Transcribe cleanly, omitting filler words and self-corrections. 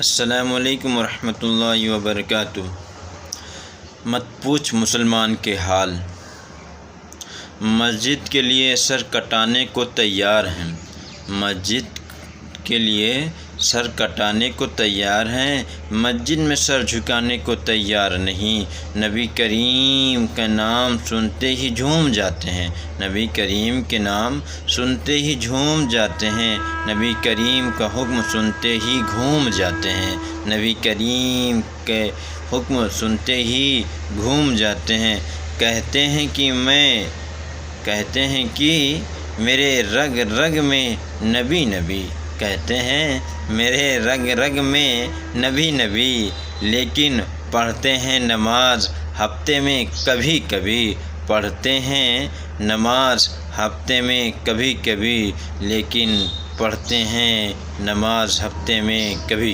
السلام علیکم ورحمۃ اللہ وبرکاتہ۔ مت پوچھ مسلمان کے حال، مسجد کے لیے سر کٹانے کو تیار ہیں، مسجد کے لیے سر کٹانے کو تیار ہیں، مسجد میں سر جھکانے کو تیار نہیں۔ نبی کریم کا نام سنتے ہی جھوم جاتے ہیں، نبی کریم کے نام سنتے ہی جھوم جاتے ہیں، نبی کریم کا حکم سنتے ہی گھوم جاتے ہیں، نبی کریم کے حکم سنتے ہی گھوم جاتے ہیں۔ کہتے ہیں کہ میرے رگ رگ میں نبی نبی، کہتے ہیں میرے رگ رگ میں نبی نبی، لیکن پڑھتے ہیں نماز ہفتے میں کبھی کبھی، پڑھتے ہیں نماز ہفتے میں کبھی کبھی، لیکن پڑھتے ہیں نماز ہفتے میں کبھی